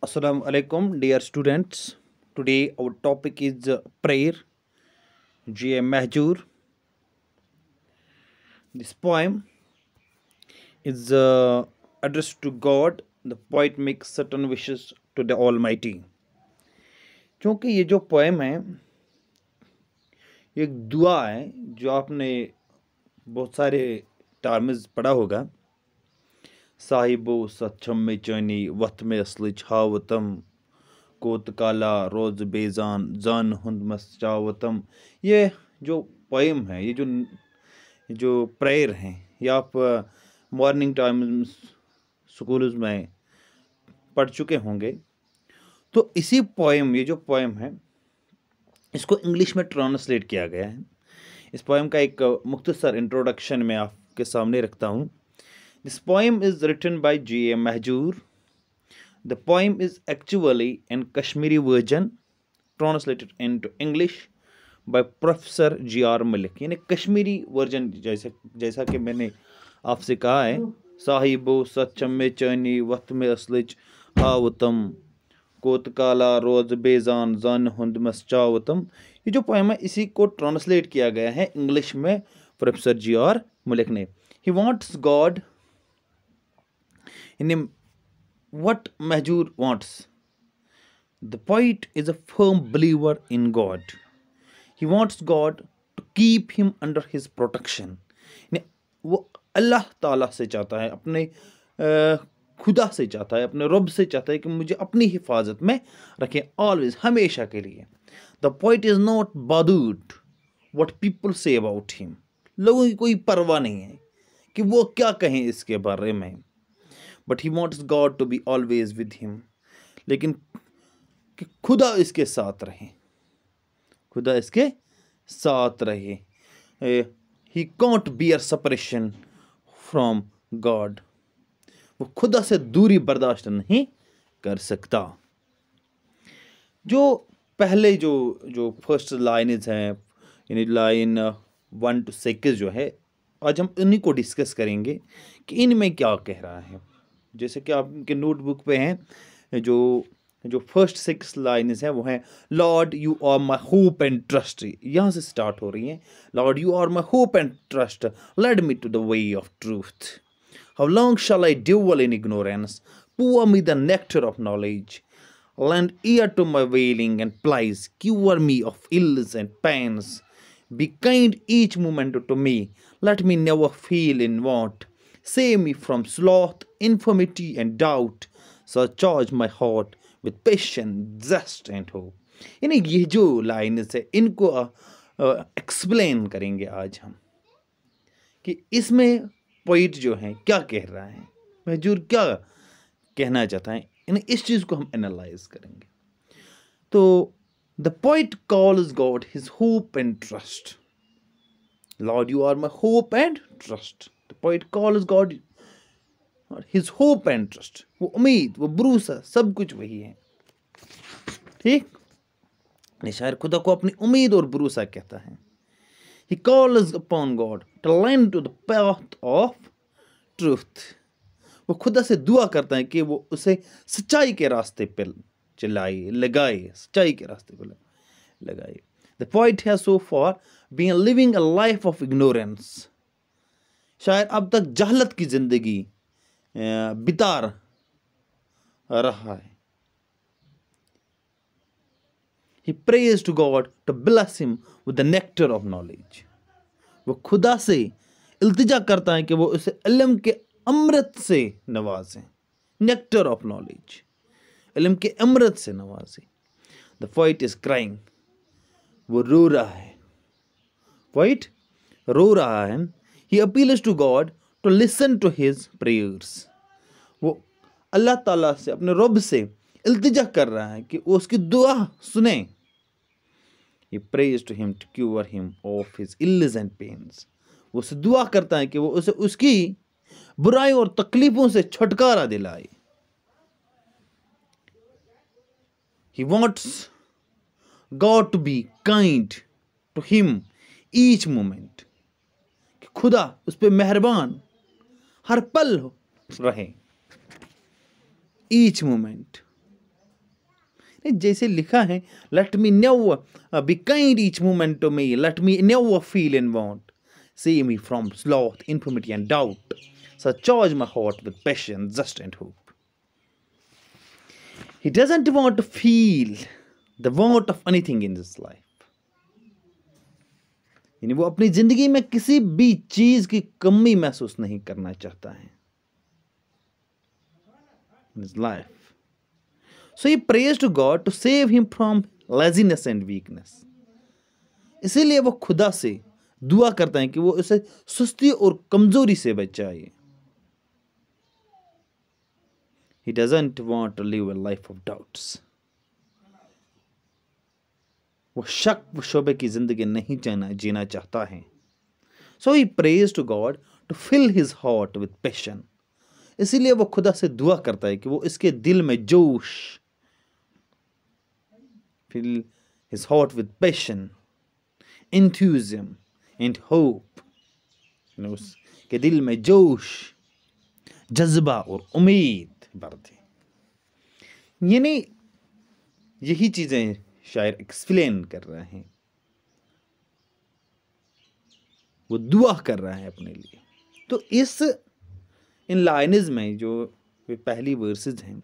Assalamu alaikum, dear students. Today our topic is prayer. J. M. Mahjoor. This poem is addressed to God. The poet makes certain wishes to the Almighty. क्योंकि ये जो poem है ये एक दुआ है जो आपने बहुत सारे टर्म्स पढ़ा होगा. साहिबो सच्छम में चैनी वत में असली छावतम कोत काला रोज बेजान जान हुंद मस्चावतम. ये जो पोएम है, ये जो प्रेयर हैं, ये आप मॉर्निंग टाइम स्कूल्स में पढ़ चुके होंगे. तो इसी पोएम, ये जो पोएम है, इसको इंग्लिश में ट्रांसलेट किया गया है. इस पोएम का एक मुख्तसर इंट्रोडक्शन मैं आपके सामने रखता हूँ. This poem is written by J. M. Mahjoor. The poem is actually in Kashmiri version translated into English by Professor G.R. Malik. यानी कश्मीरी वर्जन जैसा कि मैंने आपसे कहा है. साहिबो सच्चम में चैनी वक्त में असलिच हावतम कोत काला रोज बेजान जान हुंद मस्चावतम. ये जो पोएम है इसी को ट्रांसलेट किया गया है इंग्लिश में प्रोफेसर G.R. मलिक ने. He wants God in him. What Mahjoor wants? The poet is a firm believer in God. He wants God to keep him under his protection. वो अल्लाह ताला से चाहता है, अपने खुदा से चाहता है, अपने रब से चाहता है कि मुझे अपनी हिफाजत में रखें ऑलवेज, हमेशा के लिए. The poet is not bothered what people say about him. लोगों की कोई परवाह नहीं है कि वो क्या कहें इसके बारे में. But he wants God to be always with him. लेकिन कि खुदा इसके साथ रहे, खुदा इसके साथ रहे. He can't bear separation from God. वो खुदा से दूरी बर्दाश्त नहीं कर सकता. जो पहले जो फर्स्ट लाइन्स हैं, यानी लाइन 1 to 6 जो है, आज हम इन्हीं को डिस्कस करेंगे कि इनमें क्या कह रहा है. जैसे कि आपके नोटबुक पे हैं, जो फर्स्ट 6 लाइन्स हैं वो हैं Lord you are my hope and trust. यहाँ से स्टार्ट हो रही हैं. Lord you are my hope and trust, lead me to the way of truth. How long shall I dwell in ignorance, pour me the nectar of knowledge. Lend ear to my wailing and plies, cure me of ills and pains. Be kind each moment to me, let me never feel in want. Save me from sloth, infirmity and doubt. Surcharge my heart with patience, zest and hope. यानी ये जो lines है इनको explain करेंगे आज हम कि इसमें पोइट जो है क्या कह रहा है, महजूर क्या कहना चाहता है. यानी इस चीज़ को हम एनालाइज करेंगे. तो the poet calls God his hope and trust. Lord you are my hope and trust. The poet calls God his hope and trust. वो उम्मीद, वो भरोसा, सब कुछ वही है. ठीक, शायर खुदा को अपनी उम्मीद और भरोसा कहता है. He calls upon God to lend to the path of truth. वो खुदा से दुआ करता है कि वो उसे सच्चाई के रास्ते पर लगाए, सच्चाई के रास्ते पर लगाए. The poet has so far been living a life of ignorance. शायर अब तक जहलत की जिंदगी बिता रहा है. He prays to God to bless him with the nectar of knowledge. वो खुदा से इल्तिजा करता है कि वो उसे इल्म के अमृत से नवाजें. नेक्टर ऑफ नॉलेज, इल्म के अमृत से नवाजें. The poet is crying. वो रो रहा है. पोइट रो रहा है. He appeals to God to listen to his prayers. वो अल्लाह ताला से, अपने रब से इल्तिजा कर रहा है कि वो उसकी दुआ सुने. He prays to him to cure him of his ills and pains. वो उसे दुआ करता है कि वो उसे उसकी बुराई और तकलीफों से छुटकारा दिलाए. He wants God to be kind to him each moment. कि खुदा उस पर मेहरबान हर पल रहे. Each moment. जैसे लिखा है, let me never be kind each moment to me, let me never feel in want, save me from sloth, infirmity and doubt, so charge my heart with patience, zest and hope. He doesn't want to feel the want of anything in this life. यानी वो अपनी जिंदगी में किसी भी चीज की कमी महसूस नहीं करना चाहता है in his life. So he prays to God to save him from laziness and weakness. इसीलिए वो खुदा से दुआ करता है कि वो उसे सुस्ती और कमजोरी से बचाए. He doesn't want to live a life of doubts. वो शक व शोबे की जिंदगी नहीं जीना चाहता है. So he prays to God to fill his heart with passion. इसीलिए वो खुदा से दुआ करता है कि वो इसके दिल में जोश, fill his heart with passion, enthusiasm and hope. उसके दिल में जोश, जज्बा और उम्मीद भर दे. यानी यही चीजें शायर एक्सप्लेन कर रहे हैं. वो दुआ कर रहा है अपने लिए. तो इन लाइन्स में जो पहली वर्सेस हैं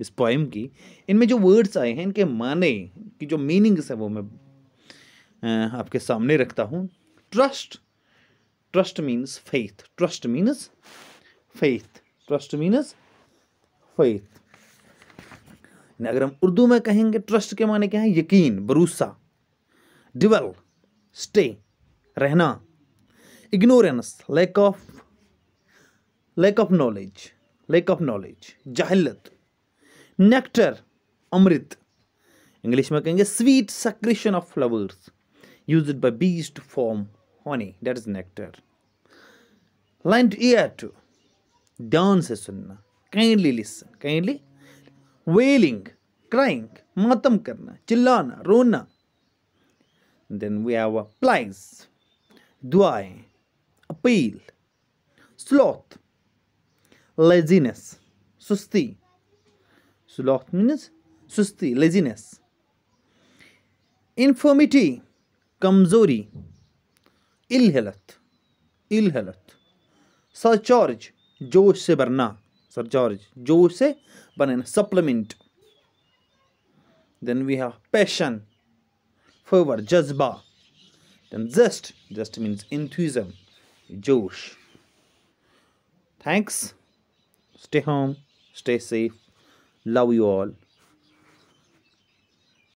इस पोएम की, इनमें जो वर्ड्स आए हैं इनके माने की जो मीनिंग्स है वो मैं आपके सामने रखता हूं. Trust means faith. Trust means faith. अगर हम उर्दू में कहेंगे ट्रस्ट के माने क्या है? यकीन, भरोसा. डिवेल, स्टे, रहना. इग्नोरेंस, लैक ऑफ नॉलेज, जाहिलत. नेक्टर, अमृत. इंग्लिश में कहेंगे sweet secretion of flowers used by bees to form honey, that is nectar. Lend ear to, ध्यान से सुनना. Kindly listen, wailing, crying, मातम करना, चिल्लाना, रोना. Then we have plies, दुआएं, appeal, sloth, laziness, सुस्ती. Sloth means सुस्ती, laziness. Infirmity, कमजोरी, इल हेल्थ. सरचार्ज, जोश से भरना. Supplement. Then we have passion, fervor, jazba. Then zest means enthusiasm, josh. Thanks. Stay home, stay safe. Love you all.